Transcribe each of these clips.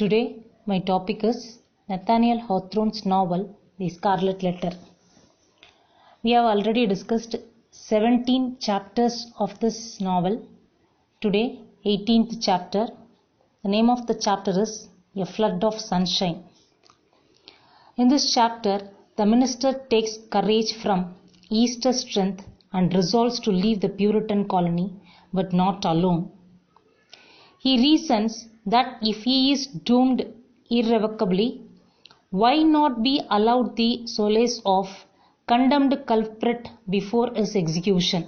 Today, my topic is Nathaniel Hawthorne's novel, The Scarlet Letter. We have already discussed 17 chapters of this novel. Today, 18th chapter. The name of the chapter is A Flood of Sunshine. In this chapter, the minister takes courage from Easter's strength and resolves to leave the Puritan colony, but not alone. He reasons that if he is doomed irrevocably, why not be allowed the solace of condemned culprit before his execution?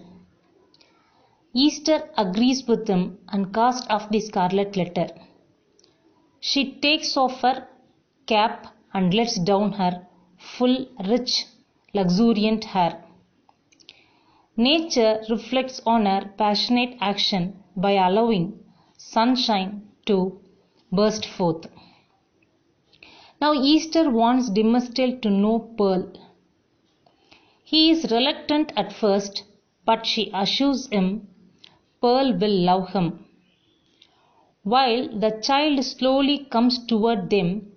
Easter agrees with him and casts off the scarlet letter. She takes off her cap and lets down her full, rich, luxuriant hair. Nature reflects on her passionate action by allowing sunshine to burst forth. Now Easter wants Dimmesdale to know Pearl. He is reluctant at first, but she assures him Pearl will love him. While the child slowly comes toward them,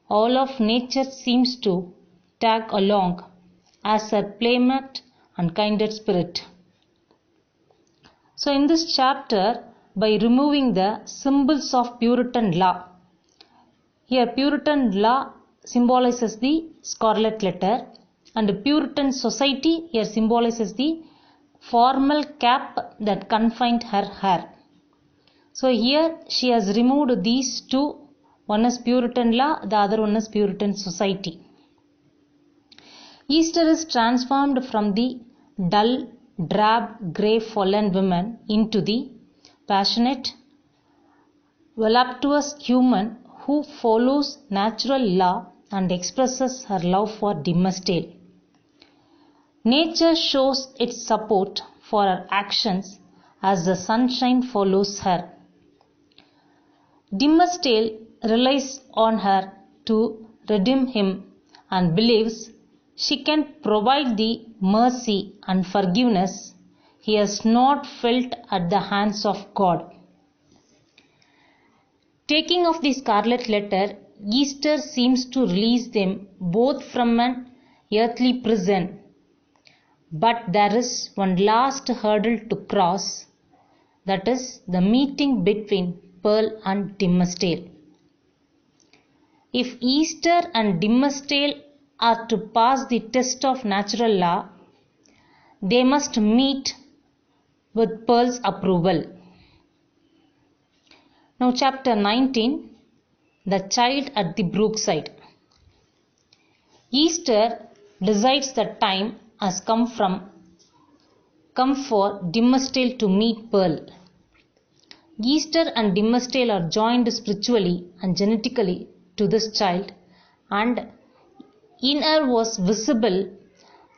all of nature seems to tag along as her playmate and kindred spirit. So in this chapter, by removing the symbols of Puritan law, here Puritan law symbolizes the scarlet letter and Puritan society here symbolizes the formal cap that confined her hair. So here she has removed these two, one is Puritan law, the other one is Puritan society. Easter is transformed from the dull, drab, grey fallen woman into the passionate, voluptuous human who follows natural law and expresses her love for Dimmesdale. Nature shows its support for her actions as the sunshine follows her. Dimmesdale relies on her to redeem him and believes she can provide the mercy and forgiveness he has not felt at the hands of God. Taking off the scarlet letter, Easter seems to release them both from an earthly prison. But there is one last hurdle to cross, that is the meeting between Pearl and Dimmesdale. If Easter and Dimmesdale are to pass the test of natural law, they must meet with Pearl's approval. Now chapter 19, The Child at the Brookside. Easter decides that time has come for Dimmesdale to meet Pearl. Easter and Dimmesdale are joined spiritually and genetically to this child, and in her was visible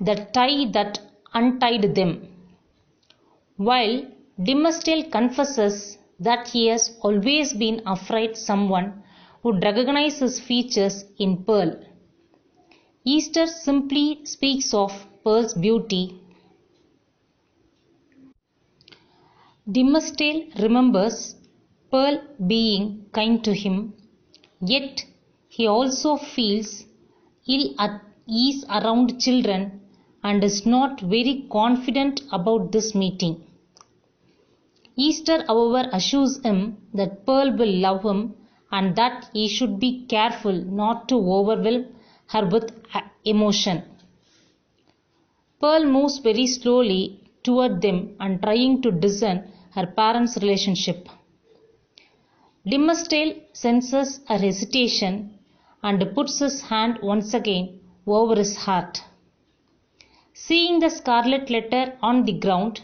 the tie that untied them. While Dimmesdale confesses that he has always been afraid someone would recognize his features in Pearl, Easter simply speaks of Pearl's beauty. Dimmesdale remembers Pearl being kind to him, yet he also feels ill at ease around children and is not very confident about this meeting. Easter, however, assures him that Pearl will love him and that he should be careful not to overwhelm her with emotion. Pearl moves very slowly toward them and trying to discern her parents' relationship. Dimmesdale senses her hesitation and puts his hand once again over his heart. Seeing the scarlet letter on the ground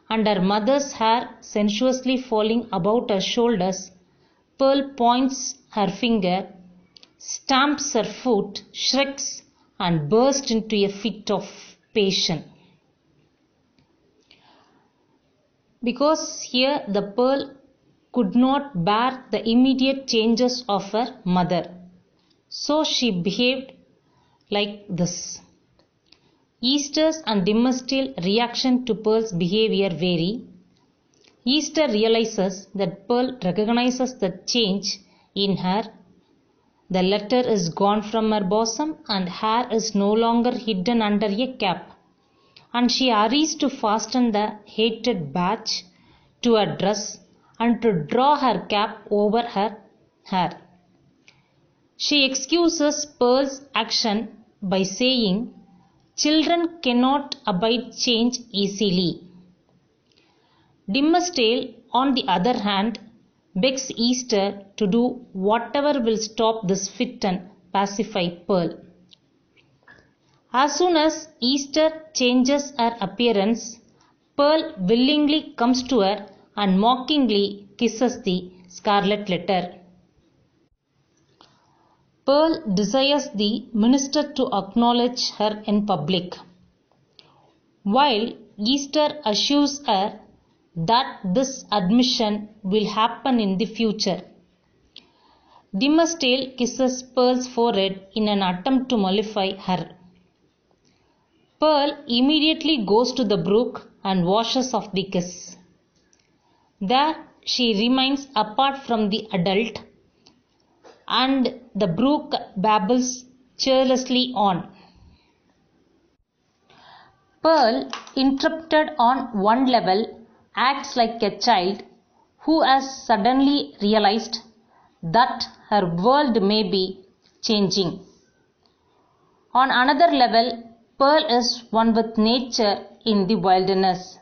and her mother's hair sensuously falling about her shoulders, Pearl points her finger, stamps her foot, shrieks, and bursts into a fit of passion. Because here the Pearl could not bear the immediate changes of her mother, so she behaved like this. Easter's and Dimmesdale's reaction to Pearl's behavior vary. Easter realizes that Pearl recognizes the change in her The letter is gone from her bosom, and hair is no longer hidden under a cap, and she hurries to fasten the hated badge to her dress and to draw her cap over her hair. She excuses Pearl's action by saying, "Children cannot abide change easily." Dimmesdale, on the other hand, begs Easter to do whatever will stop this fit and pacify Pearl. As soon as Easter changes her appearance, Pearl willingly comes to her and mockingly kisses the scarlet letter. Pearl desires the minister to acknowledge her in public, while Easter assures her that this admission will happen in the future. Dimmesdale kisses Pearl's forehead in an attempt to mollify her. Pearl immediately goes to the brook and washes off the kiss. There she remains apart from the adult, and the brook babbles cheerlessly on. Pearl, interrupted on one level, acts like a child who has suddenly realized that her world may be changing. On another level, Pearl is one with nature in the wilderness.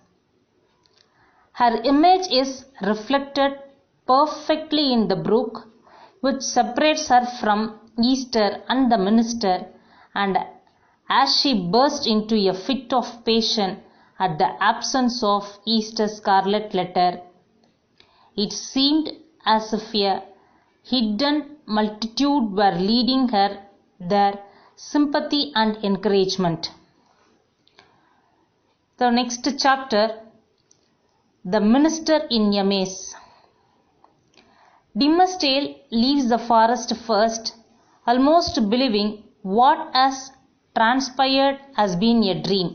Her image is reflected perfectly in the brook, which separates her from Easter and the minister, and as she burst into a fit of passion at the absence of Easter's scarlet letter, it seemed as if a hidden multitude were leading her their sympathy and encouragement. The next chapter, The Minister in a Maze. Dimmesdale leaves the forest first, almost believing what has transpired has been a dream.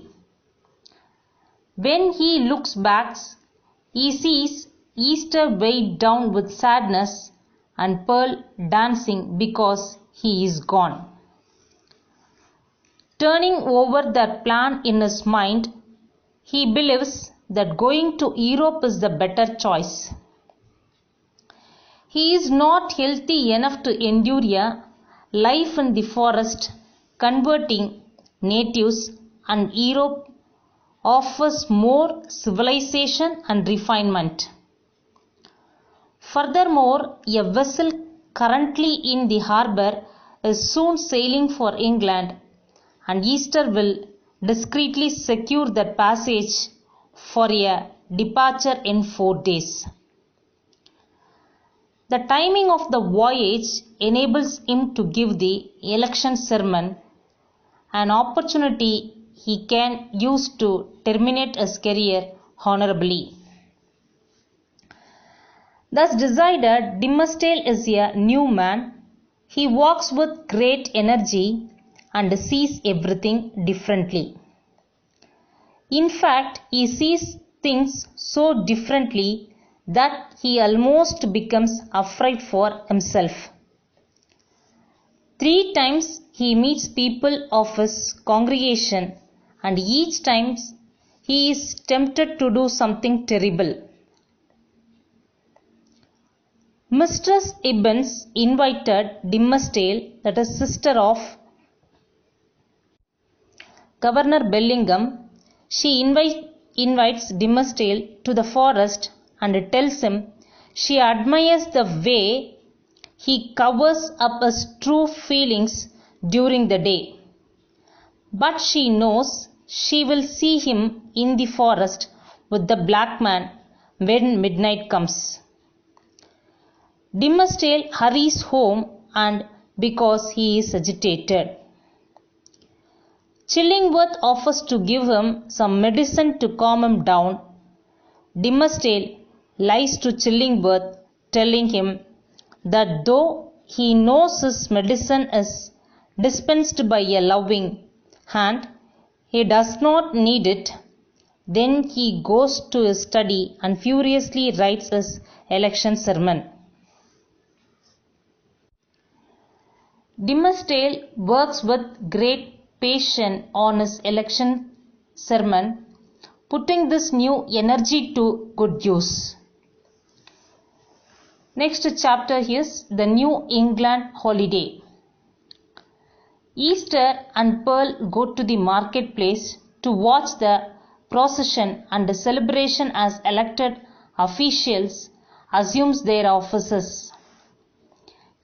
When he looks back, he sees Easter weighed down with sadness and Pearl dancing because he is gone. Turning over their plan in his mind, he believes that going to Europe is the better choice. He is not healthy enough to endure a life in the forest, converting natives, and Europe offers more civilization and refinement. Furthermore, a vessel currently in the harbour is soon sailing for England, and Easter will discreetly secure that passage for a departure in 4 days. The timing of the voyage enables him to give the election sermon, an opportunity he can use to terminate his career honorably. Thus decided, Dimmesdale is a new man. He walks with great energy and sees everything differently. In fact, he sees things so differently that he almost becomes afraid for himself. 3 times he meets people of his congregation, and each time he is tempted to do something terrible. Mistress Ibbins invited Dimmesdale, that is sister of Governor Bellingham. She invites Dimmesdale to the forest and tells him she admires the way he covers up his true feelings during the day, but she knows she will see him in the forest with the black man when midnight comes. Dimmesdale hurries home, and because he is agitated, Chillingworth offers to give him some medicine to calm him down. Dimmesdale lies to Chillingworth, telling him that though he knows his medicine is dispensed by a loving hand, he does not need it. Then he goes to his study and furiously writes his election sermon. Dimmersdale works with great passion on his election sermon, putting this new energy to good use. Next chapter is the New England holiday. Easter and Pearl go to the marketplace to watch the procession, and the celebration as elected officials assumes their offices.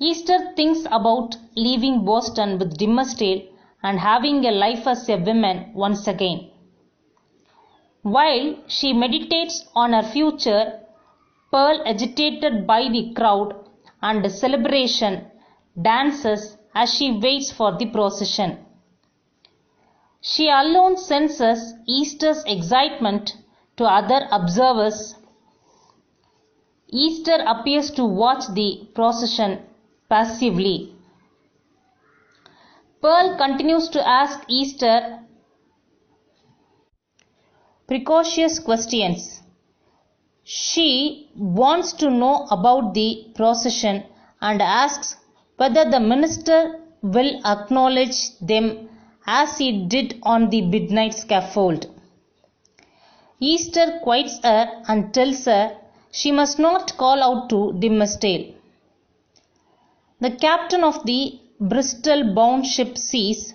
Easter thinks about leaving Boston with Dimmersdale and having a life as a woman once again. While she meditates on her future, Pearl, agitated by the crowd and the celebration, dances as she waits for the procession. She alone senses Easter's excitement to other observers. Easter appears to watch the procession passively. Pearl continues to ask Easter precocious questions. She wants to know about the procession and asks whether the minister will acknowledge them as he did on the midnight scaffold. Easter quiets her and tells her she must not call out to Dimmersdale. The captain of the Bristol-bound ship sees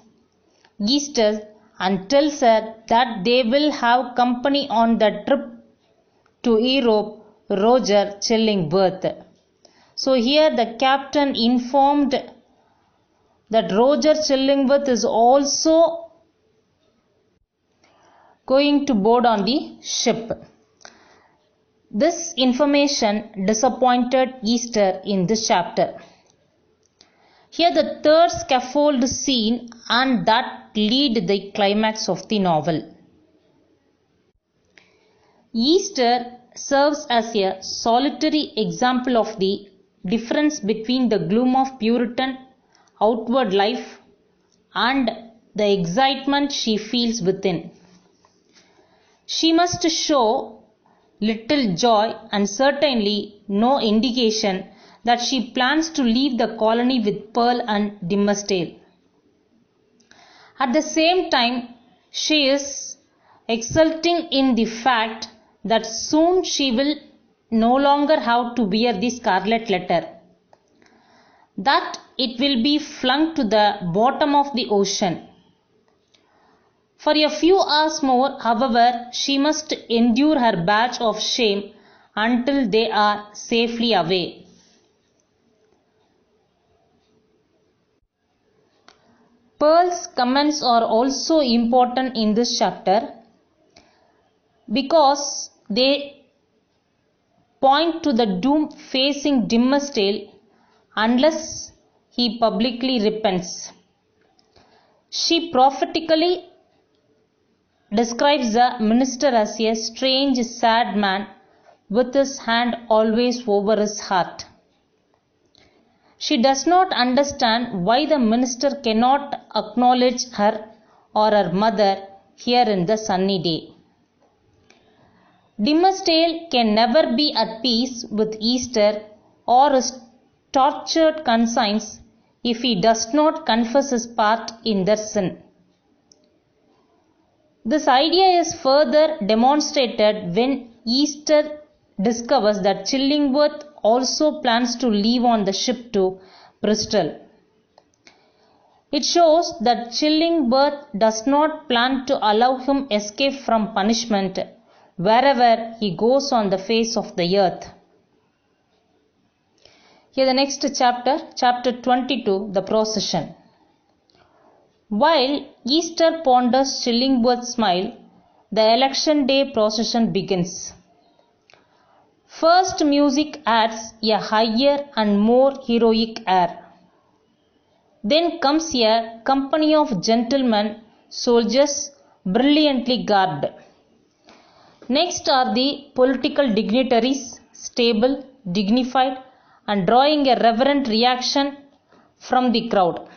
Easter and tells her that they will have company on the trip to Europe, Roger Chillingworth. So here the captain informed that Roger Chillingworth is also going to board on the ship. This information disappointed Easter in this chapter. Here the third scaffold scene, and that lead the climax of the novel. Easter serves as a solitary example of the difference between the gloom of Puritan outward life and the excitement she feels within. She must show little joy and certainly no indication that she plans to leave the colony with Pearl and Dimmersdale. At the same time, she is exulting in the fact that soon she will no longer have to wear the scarlet letter, that it will be flung to the bottom of the ocean. For a few hours more, however, she must endure her badge of shame until they are safely away. Pearl's comments are also important in this chapter because they point to the doom facing Dimmersdale unless he publicly repents. She prophetically describes the minister as a strange, sad man with his hand always over his heart. She does not understand why the minister cannot acknowledge her or her mother here in the sunny day. Dimmersdale can never be at peace with Easter or his tortured conscience if he does not confess his part in their sin. This idea is further demonstrated when Easter discovers that Chillingworth also plans to leave on the ship to Bristol. It shows that Chillingworth does not plan to allow him escape from punishment wherever he goes on the face of the earth. Here the next chapter, chapter 22, the procession. While Easter ponders Chillingworth's smile, the election day procession begins. First, music adds a higher and more heroic air. Then comes a company of gentlemen, soldiers, brilliantly garbed. Next are the political dignitaries, stable, dignified, and drawing a reverent reaction from the crowd.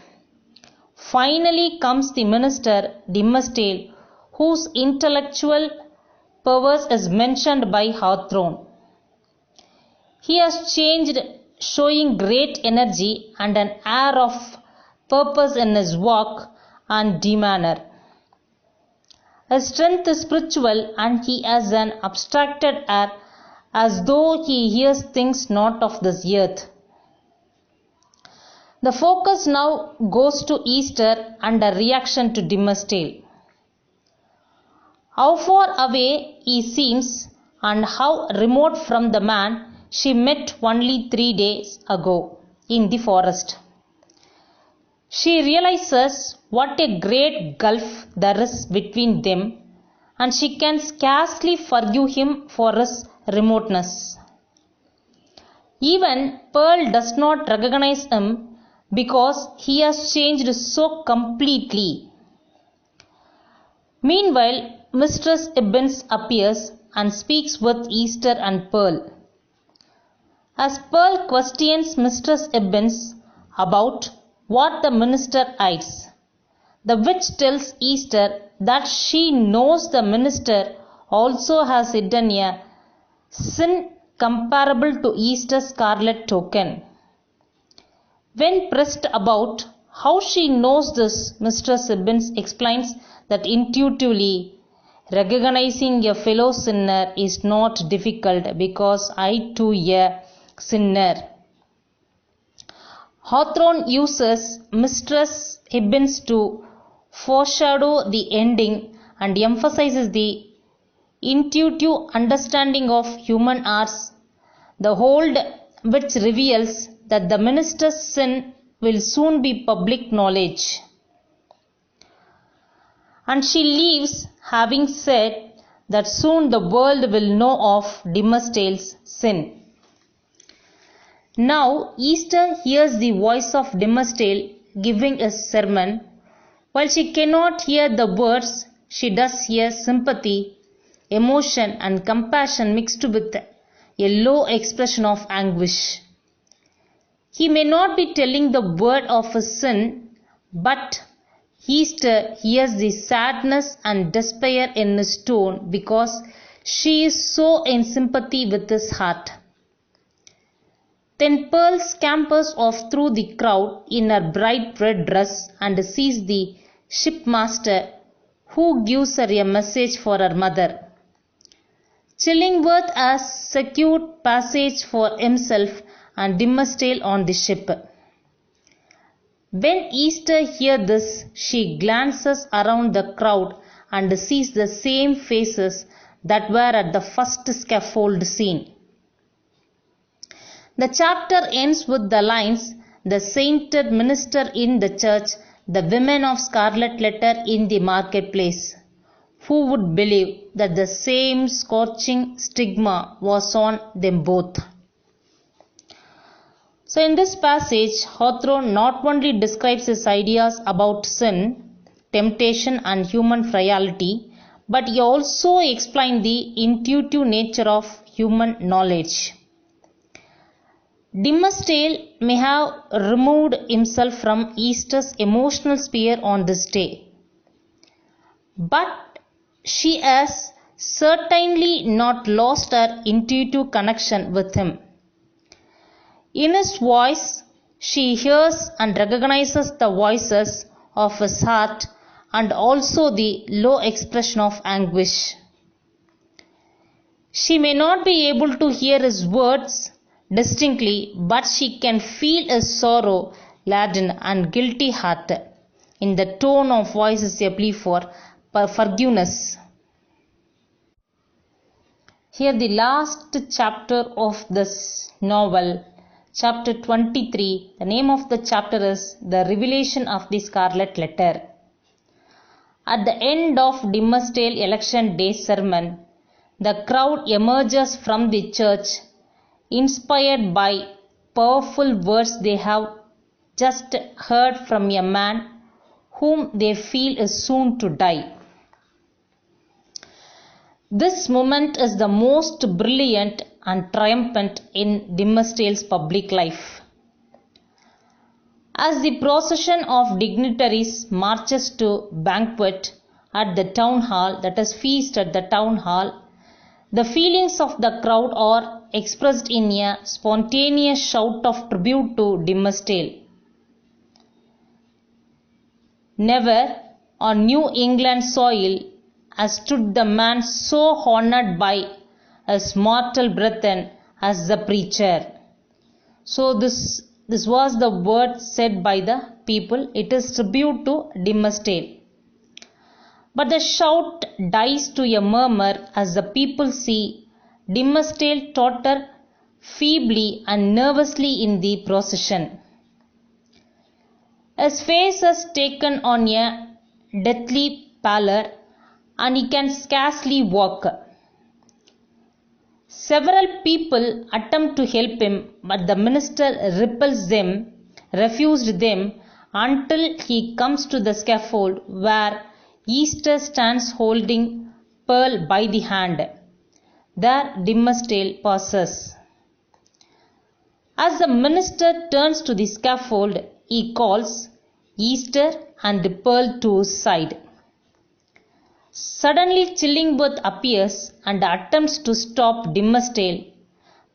Finally comes the minister, Dimmersdale, whose intellectual powers is mentioned by Hawthorne. He has changed, showing great energy and an air of purpose in his walk and demeanor. His strength is spiritual and he has an abstracted air as though he hears things not of this earth. The focus now goes to Easter and a reaction to Dimmesdale. How far away he seems and how remote from the man she met only 3 days ago in the forest. She realizes what a great gulf there is between them, and she can scarcely forgive him for his remoteness. Even Pearl does not recognize him because he has changed so completely. Meanwhile, Mistress Ibbins appears and speaks with Easter and Pearl. As Pearl questions Mistress Ibbins about what the minister hides, the witch tells Easter that she knows the minister also has hidden a sin comparable to Easter's scarlet token. When pressed about how she knows this, Mistress Ibbins explains that intuitively recognizing a fellow sinner is not difficult because I too a sinner. Hawthorne uses Mistress Ibbins to foreshadow the ending and emphasizes the intuitive understanding of human hearts, the hold which reveals that the minister's sin will soon be public knowledge. And she leaves having said that soon the world will know of Dimmesdale's sin. Now Easter hears the voice of Dimmesdale giving a sermon. While she cannot hear the words, she does hear sympathy, emotion and compassion mixed with a low expression of anguish. He may not be telling the word of his sin, but Easter hears the sadness and despair in his tone because she is so in sympathy with his heart. Then Pearl scampers off through the crowd in her bright red dress and sees the shipmaster, who gives her a message for her mother. Chillingworth has secured passage for himself and Dimmesdale on the ship. When Easter hears this, she glances around the crowd and sees the same faces that were at the first scaffold scene. The chapter ends with the lines, "The sainted minister in the church, the women of Scarlet Letter in the marketplace." Who would believe that the same scorching stigma was on them both? So in this passage, Hawthorne not only describes his ideas about sin, temptation and human frailty, but he also explains the intuitive nature of human knowledge. Dimmesdale may have removed himself from Easter's emotional sphere on this day, but she has certainly not lost her intuitive connection with him. In his voice, she hears and recognizes the voices of his heart and also the low expression of anguish. She may not be able to hear his words distinctly, but she can feel his sorrow-laden and guilty heart. In the tone of voice is a plea for forgiveness. Here the last chapter of this novel, chapter 23, the name of the chapter is The Revelation of the Scarlet Letter. At the end of Dimmesdale election day sermon, the crowd emerges from the church, inspired by powerful words they have just heard from a man whom they feel is soon to die. This moment is the most brilliant and triumphant in Dimmesdale's public life. As the procession of dignitaries marches to banquet at the town hall, that is feast at the town hall, the feelings of the crowd are expressed in a spontaneous shout of tribute to Dimmesdale. Never on New England soil has stood the man so honored by his mortal brethren as the preacher. So this was the word said by the people. It is tribute to Dimmesdale. But the shout dies to a murmur as the people see Dimmesdale totter feebly and nervously in the procession. His face has taken on a deathly pallor, and he can scarcely walk. Several people attempt to help him, but the minister refused them until he comes to the scaffold where Easter stands holding Pearl by the hand. There Dimmesdale pauses. As the minister turns to the scaffold, he calls Easter and Pearl to his side. Suddenly Chillingworth appears and attempts to stop Dimmesdale,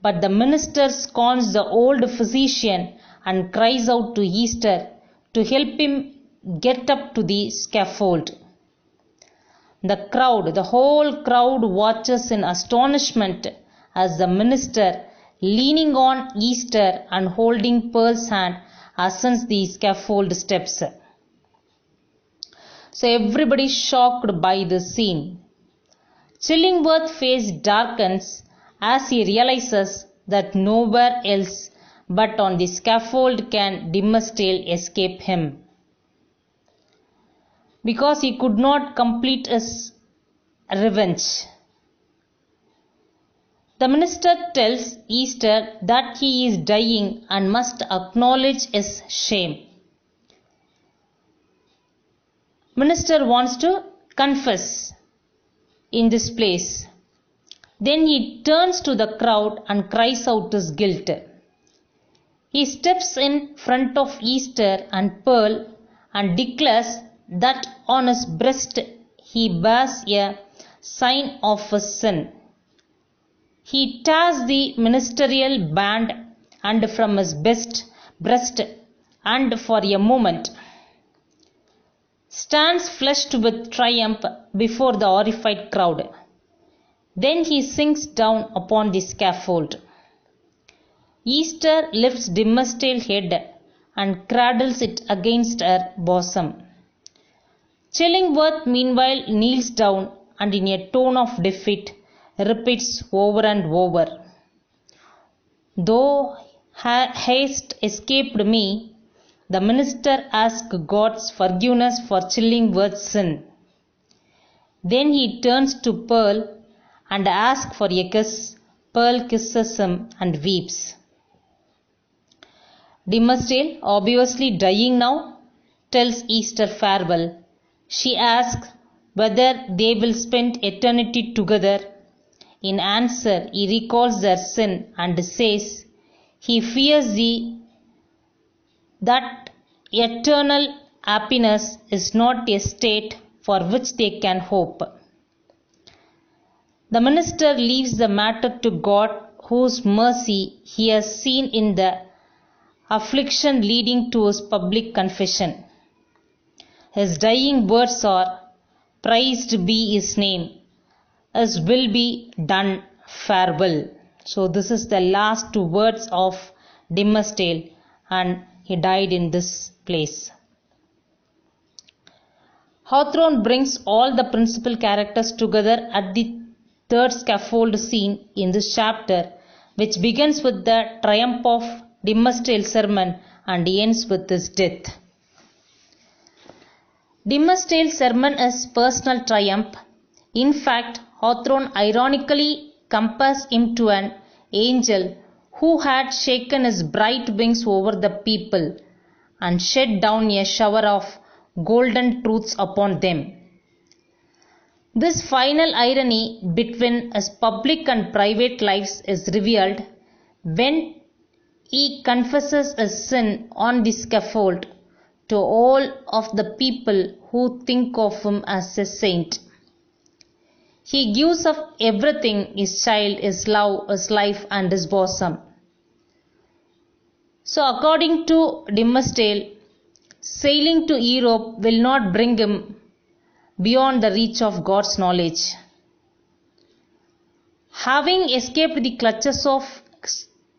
but the minister scorns the old physician and cries out to Easter to help him get up to the scaffold. The whole crowd watches in astonishment as the minister, leaning on Easter and holding Pearl's hand, ascends the scaffold steps. So everybody is shocked by the scene. Chillingworth's face darkens as he realizes that nowhere else but on the scaffold can Dimmesdale escape him, because he could not complete his revenge. The minister tells Easter that he is dying and must acknowledge his shame. Minister wants to confess in this place. Then he turns to the crowd and cries out his guilt. He steps in front of Easter and Pearl and declares that on his breast he bears a sign of his sin. He tears the ministerial band and from his breast and for a moment stands flushed with triumph before the horrified crowd. Then he sinks down upon the scaffold. Easter lifts Dimmesdale's head and cradles it against her bosom. Chillingworth meanwhile kneels down and in a tone of defeat repeats over and over, "Though haste escaped me, the minister asked God's forgiveness for Chillingworth's sin." Then he turns to Pearl and asks for a kiss. Pearl kisses him and weeps. Dimmesdale, obviously dying now, tells Easter farewell. She asks whether they will spend eternity together. In answer, he recalls their sin and says he fears that eternal happiness is not a state for which they can hope. The minister leaves the matter to God, whose mercy he has seen in the affliction leading to his public confession. His dying words are, "Praised be his name. His will be done. Farewell." So this is the last two words of Dimmesdale, and he died in this place. Hawthorne brings all the principal characters together at the third scaffold scene in this chapter, which begins with the triumph of Dimmesdale's sermon and ends with his death. Dimmesdale's sermon is personal triumph. In fact, Hawthorne ironically compares him to an angel who had shaken his bright wings over the people and shed down a shower of golden truths upon them. This final irony between his public and private lives is revealed when he confesses his sin on the scaffold to all of the people who think of him as a saint. He gives up everything, his child, his love, his life and his bosom. So according to Dimmesdale, sailing to Europe will not bring him beyond the reach of God's knowledge. Having escaped the clutches of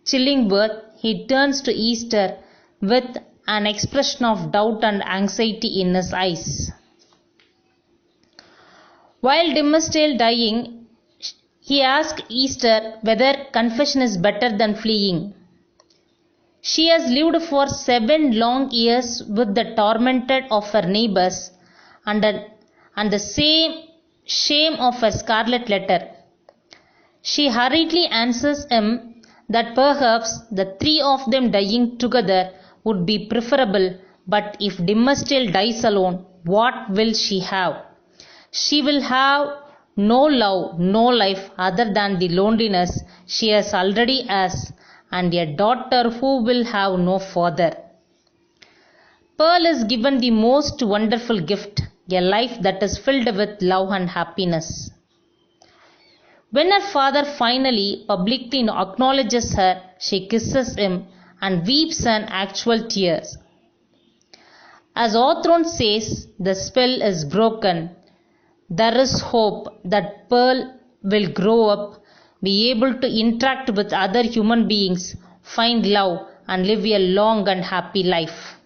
Chillingworth, he turns to Easter with an expression of doubt and anxiety in his eyes. While Dimmesdale dying, he asks Easter whether confession is better than fleeing. She has lived for 7 long years with the tormented of her neighbors and the same shame of her scarlet letter. She hurriedly answers him that perhaps the 3 of them dying together would be preferable, but if Dimmesdale dies alone, what will she have? She will have no love, no life other than the loneliness she has already has, and a daughter who will have no father. Pearl is given the most wonderful gift, a life that is filled with love and happiness. When her father finally publicly acknowledges her, she kisses him and weeps an actual tears. As Hawthorne says, the spell is broken. There is hope that Pearl will grow up, be able to interact with other human beings, find love, and live a long and happy life.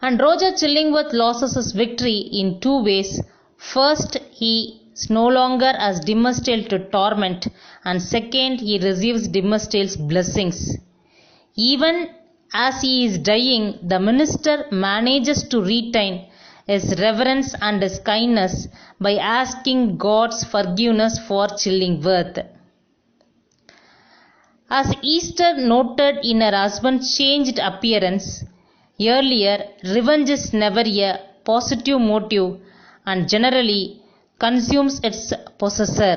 And Roger Chillingworth loses his victory in 2 ways. First, he is no longer as Dimmesdale to torment, and second, he receives Dimmesdale's blessings. Even as he is dying, the minister manages to retain his reverence and his kindness by asking God's forgiveness for Chillingworth. As Easter noted in her husband's changed appearance, earlier, revenge is never a positive motive and generally consumes its possessor.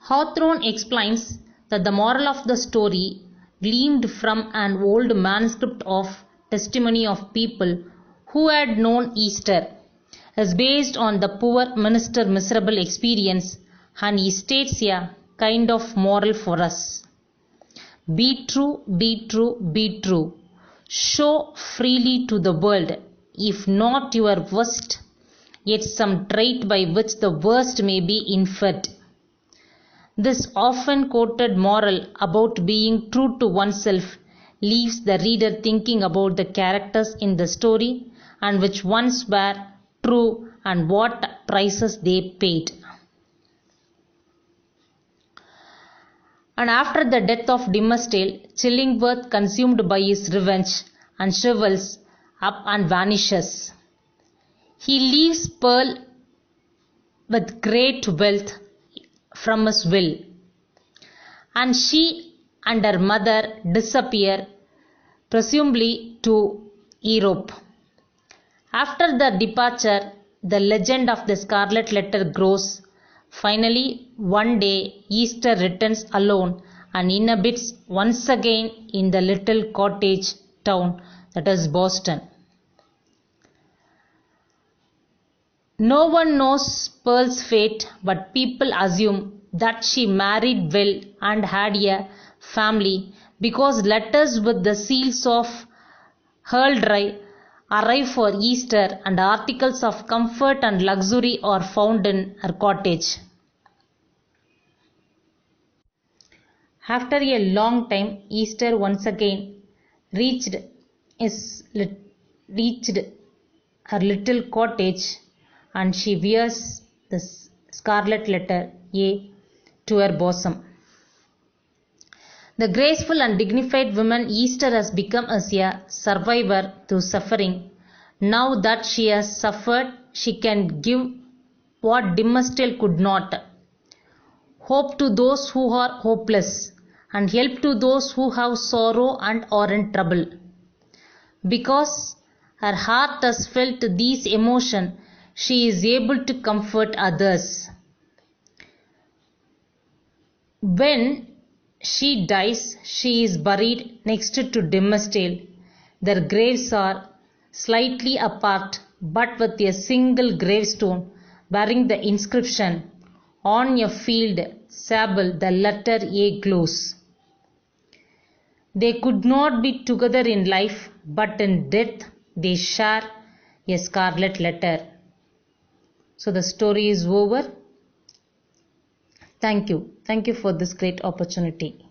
Hawthorne explains that the moral of the story, gleaned from an old manuscript of testimony of people who had known Easter, is based on the poor minister's miserable experience, and he states a kind of moral for us. Be true, be true, be true. Show freely to the world, if not your worst, yet some trait by which the worst may be inferred. This often quoted moral about being true to oneself leaves the reader thinking about the characters in the story and which ones were true and what prices they paid. And after the death of Dimmesdale, Chillingworth, consumed by his revenge, and shrivels up and vanishes. He leaves Pearl with great wealth from his will, and she and her mother disappear, presumably to Europe. After their departure, the legend of the Scarlet Letter grows. Finally, one day, Easter returns alone and inhabits once again in the little cottage town that is Boston. No one knows Pearl's fate, but people assume that she married well and had a family because letters with the seals of heraldry arrive for Easter and articles of comfort and luxury are found in her cottage. After a long time, Easter once again reached her little cottage, and she wears the scarlet letter A to her bosom. The graceful and dignified woman Easter has become as a survivor through suffering. Now that she has suffered, she can give what Dimmesdale could not. Hope to those who are hopeless, and help to those who have sorrow and are in trouble. Because her heart has felt these emotions, she is able to comfort others. When she dies, she is buried next to Dimmesdale. Their graves are slightly apart, but with a single gravestone bearing the inscription, "On a field sable the letter A glows." They could not be together in life, but in death they share a scarlet letter. So the story is over. Thank you. Thank you for this great opportunity.